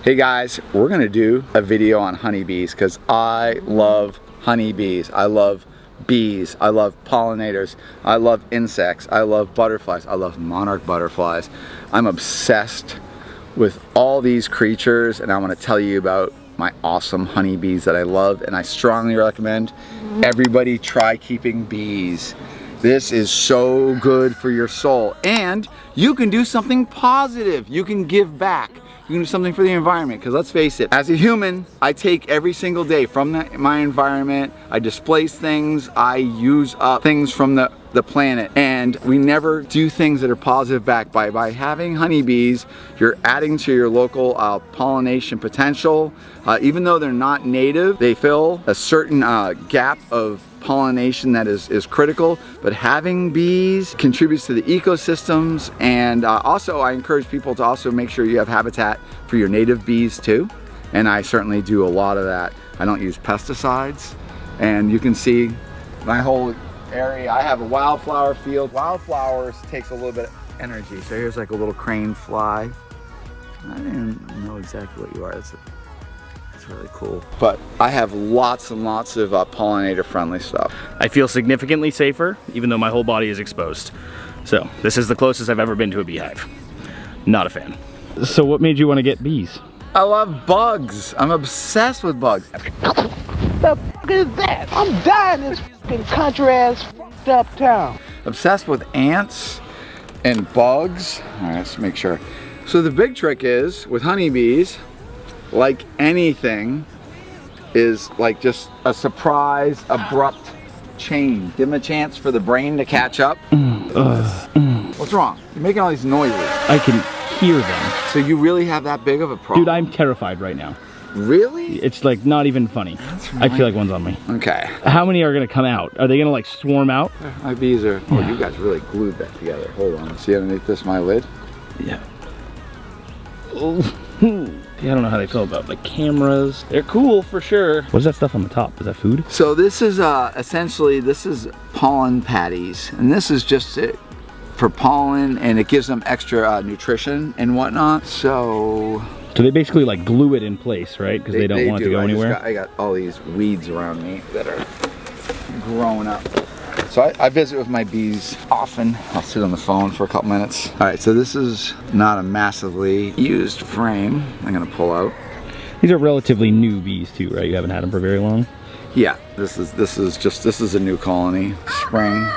Hey guys, we're gonna do a video on honeybees because I love honeybees. I love bees. I love pollinators. I love insects. I love butterflies. I love monarch butterflies. I'm obsessed with all these creatures, and I want to tell you about my awesome honeybees that I love, and I strongly recommend everybody try keeping bees. This is so good for your soul, and you can do something positive. You can give back. You can do something for the environment, because let's face it, as a human, I take every single day from my environment, I displace things, I use up things from the planet, and we never do things that are positive back. By having honeybees, you're adding to your local pollination potential. Even though they're not native, they fill a certain gap of pollination that is critical, but having bees contributes to the ecosystems. And also I encourage people to also make sure you have habitat for your native bees too, and I certainly do a lot of that. I don't use pesticides, and you can see my whole area. I have a wildflower field. Wildflowers takes a little bit of energy, so here's like a little crane fly. I didn't know exactly what you are. It's really cool. But I have lots and lots of pollinator friendly stuff. I feel significantly safer even though my whole body is exposed. So this is the closest I've ever been to a beehive. Not a fan. So what made you want to get bees? I love bugs. I'm obsessed with bugs. The fuck is that? I'm dying in this fucking country ass fucked up town. Obsessed with ants and bugs. All right, let's make sure. So the big trick is with honeybees, like anything, is like just a surprise, abrupt change. Give them a chance for the brain to catch up. What's wrong? You're making all these noises. I can hear them. So you really have that big of a problem? Dude, I'm terrified right now. Really? It's like not even funny. I feel like one's on me. Okay. How many are gonna come out? Are they gonna like swarm out? My bees are, oh, you guys really glued that together. Hold on, see underneath this, my lid? Yeah. I don't know how they feel about the cameras. They're cool for sure. What is that stuff on the top? Is that food? So this is essentially, this is pollen patties, and this is just it for pollen, and it gives them extra nutrition and whatnot. So they basically like glue it in place, right? Because they don't want it to go anywhere. I got all these weeds around me that are growing up. So I visit with my bees often. I'll sit on the phone for a couple minutes. All right, so this is not a massively used frame. I'm gonna pull out. These are relatively new bees too, right? You haven't had them for very long? Yeah, this is a new colony. Spring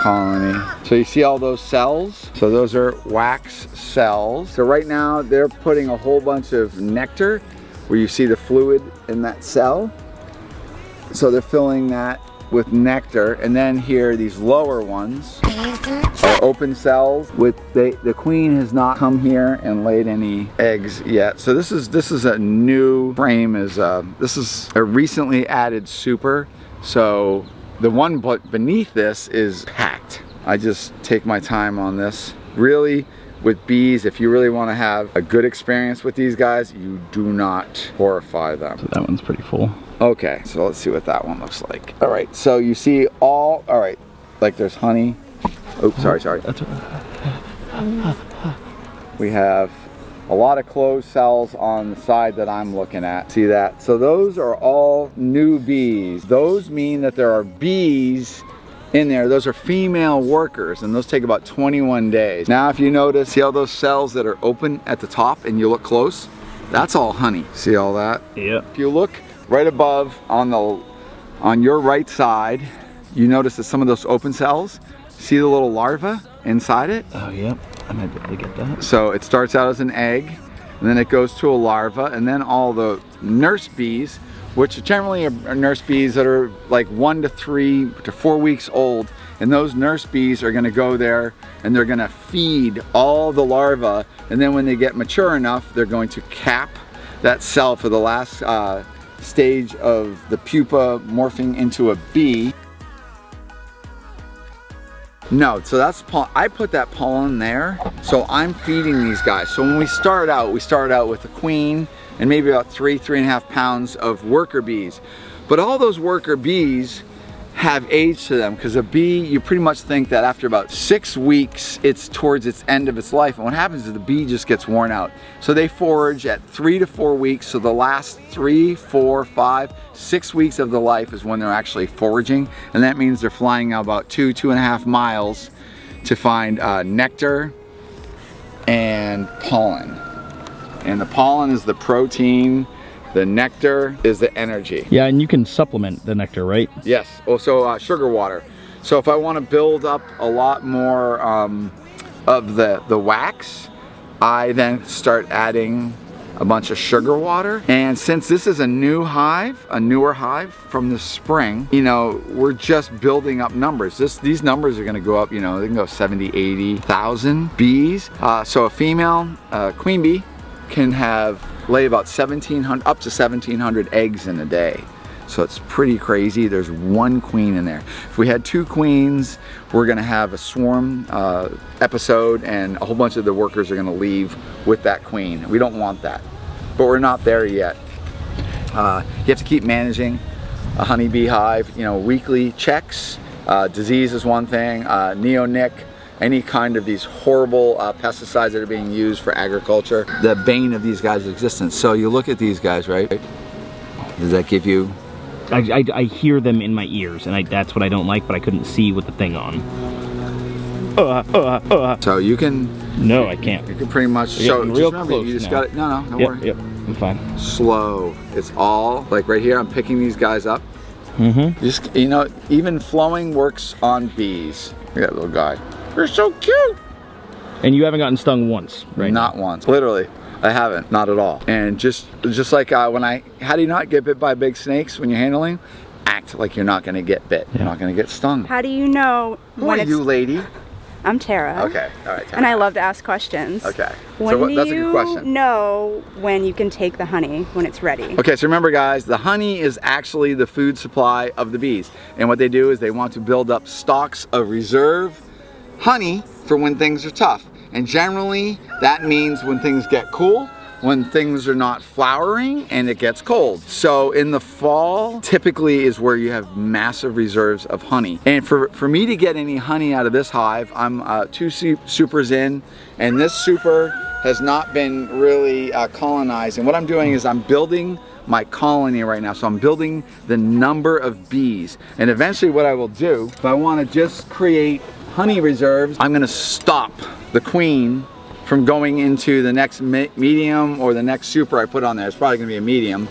colony. So you see all those cells? So those are wax cells. So right now they're putting a whole bunch of nectar where you see the fluid in that cell. So they're filling that with nectar, and then here these lower ones are open cells with the queen has not come here and laid any eggs yet. So this is a new frame. This is a recently added super. So the one beneath this is packed. I just take my time on this. Really, with bees, if you really want to have a good experience with these guys, you do not horrify them. So that one's pretty full. Okay, so let's see what that one looks like. All right, so you see all right, like there's honey. Oh, sorry. That's we have a lot of closed cells on the side that I'm looking at. See that? So those are all new bees. Those mean that there are bees in there. Those are female workers, and those take about 21 days. Now, if you notice, see all those cells that are open at the top and you look close? That's all honey. See all that? Yeah. If you look right above on your right side, you notice that some of those open cells, see the little larva inside it? Oh, yeah. I might be able to get that. So it starts out as an egg, and then it goes to a larva, and then all the nurse bees, which generally are nurse bees that are like 1 to 3 to 4 weeks old, and those nurse bees are gonna go there and they're gonna feed all the larvae, and then when they get mature enough, they're going to cap that cell for the last stage of the pupa morphing into a bee. No, so that's pollen. I put that pollen there, so I'm feeding these guys. So when we start out with the queen and maybe about 3.5 pounds of worker bees. But all those worker bees have age to them, because a bee, you pretty much think that after about 6 weeks it's towards its end of its life, and what happens is the bee just gets worn out. So they forage at 3 to 4 weeks, so the last 3, 4, 5, 6 weeks of the life is when they're actually foraging, and that means they're flying about 2.5 miles to find nectar and pollen. And the pollen is the protein, the nectar is the energy. Yeah, and you can supplement the nectar, right? Yes, also sugar water. So if I want to build up a lot more of the wax, I then start adding a bunch of sugar water. And since this is a new hive, a newer hive from the spring, you know, we're just building up numbers. These numbers are going to go up, you know, they can go 70, 80,000 bees. So a female queen bee can lay about 1,700, up to 1,700 eggs in a day. So it's pretty crazy. There's one queen in there. If we had 2 queens, we're gonna have a swarm episode, and a whole bunch of the workers are gonna leave with that queen. We don't want that, but we're not there yet. You have to keep managing a honeybee hive, you know, weekly checks. Disease is one thing, neonic, any kind of these horrible pesticides that are being used for agriculture, the bane of these guys' existence. So you look at these guys, right? Does that give you? I hear them in my ears, and that's what I don't like, but I couldn't see with the thing on. So you can. No, I can't. You can pretty much show. Real close. You just got it. No, don't worry. Yep, I'm fine. Slow. It's all like right here. I'm picking these guys up. Mm-hmm. Just, you know, even flowing works on bees. Look at that little guy. You're so cute. And you haven't gotten stung once, right? Not once. Literally, I haven't. Not at all. And just like how do you not get bit by big snakes when you're handling? Act like you're not going to get bit. You're not going to get stung. How do you know when it's... Who are you, lady? I'm Tara. Okay, all right, Tara. And I love to ask questions. Okay. When do that's a good question. you know when you can take the honey, when it's ready? Okay, so remember guys, the honey is actually the food supply of the bees. And what they do is they want to build up stocks of reserve honey for when things are tough. And generally, that means when things get cool, when things are not flowering and it gets cold. So in the fall, typically is where you have massive reserves of honey. And for me to get any honey out of this hive, I'm 2 supers in, and this super has not been really colonized. And what I'm doing is I'm building my colony right now. So I'm building the number of bees. And eventually what I will do, if I want to just create honey reserves, I'm gonna stop the queen from going into the next medium or the next super I put on there. It's probably gonna be a medium.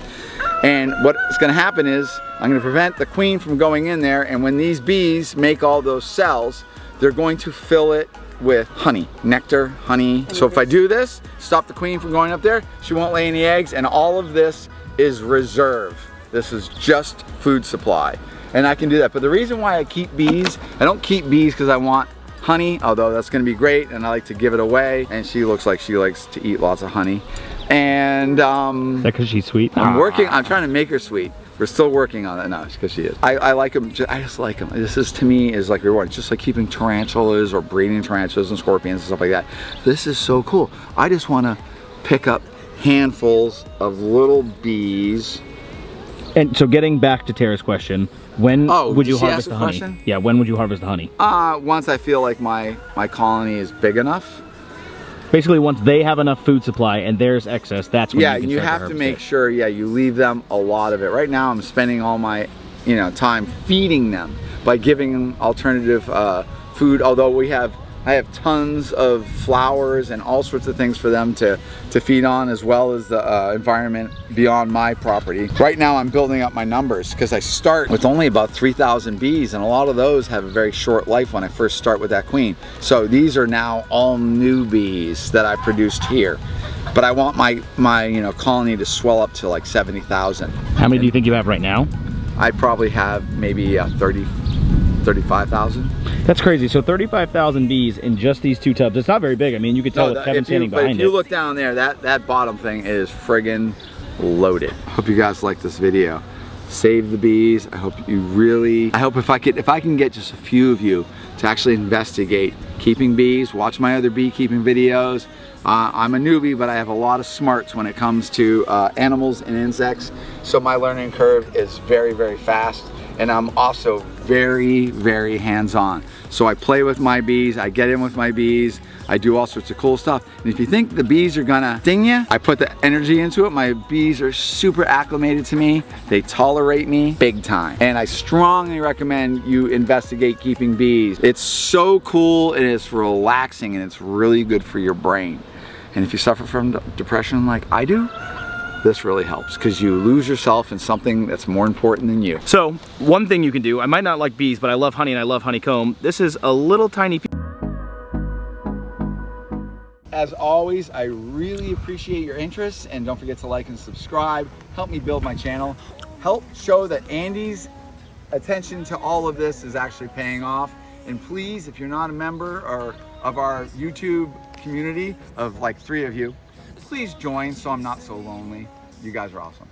And what's gonna happen is I'm gonna prevent the queen from going in there, and when these bees make all those cells, they're going to fill it with honey, nectar, honey. So if I do this, stop the queen from going up there, she won't lay any eggs, and all of this is reserve. This is just food supply. And I can do that. But the reason why I keep bees, I don't keep bees because I want honey, although that's gonna be great, and I like to give it away, and she looks like she likes to eat lots of honey. And is that because she's sweet? I'm trying to make her sweet. We're still working on it. No, it's because she is. I like them, I just like them. This is, to me, is like reward. It's just like keeping tarantulas or breeding tarantulas and scorpions and stuff like that. This is so cool. I just wanna pick up handfuls of little bees. And so getting back to Tara's question, when would you harvest the honey? Question? Yeah, when would you harvest the honey? Once I feel like my colony is big enough. Basically, once they have enough food supply and there's excess, that's when you can you start have to make sure, you leave them a lot of it. Right now, I'm spending all my, time feeding them by giving them alternative food. Although I have tons of flowers and all sorts of things for them to feed on, as well as the environment beyond my property. Right now I'm building up my numbers because I start with only about 3,000 bees, and a lot of those have a very short life when I first start with that queen. So these are now all new bees that I produced here. But I want my colony to swell up to like 70,000. How many do you think you have right now? I probably have maybe 35,000. That's crazy. So 35,000 bees in just these 2 tubs. It's not very big. I mean, you could tell with Kevin standing behind it. If you look down there, that bottom thing is friggin' loaded. Hope you guys like this video. Save the bees. I hope if I can get just a few of you to actually investigate keeping bees, watch my other beekeeping videos. I'm a newbie, but I have a lot of smarts when it comes to animals and insects. So my learning curve is very, very fast. and I'm also very, very hands-on. So I play with my bees, I get in with my bees, I do all sorts of cool stuff. And if you think the bees are gonna sting you, I put the energy into it. My bees are super acclimated to me. They tolerate me big time. And I strongly recommend you investigate keeping bees. It's so cool, and it's relaxing, and it's really good for your brain. And if you suffer from depression like I do, this really helps because you lose yourself in something that's more important than you. So one thing you can do, I might not like bees, but I love honey and I love honeycomb. This is a little tiny piece. As always, I really appreciate your interest, and don't forget to like and subscribe. Help me build my channel. Help show that Andy's attention to all of this is actually paying off. And please, if you're not a member or of our YouTube community of like 3 of you, please join so I'm not so lonely. You guys are awesome.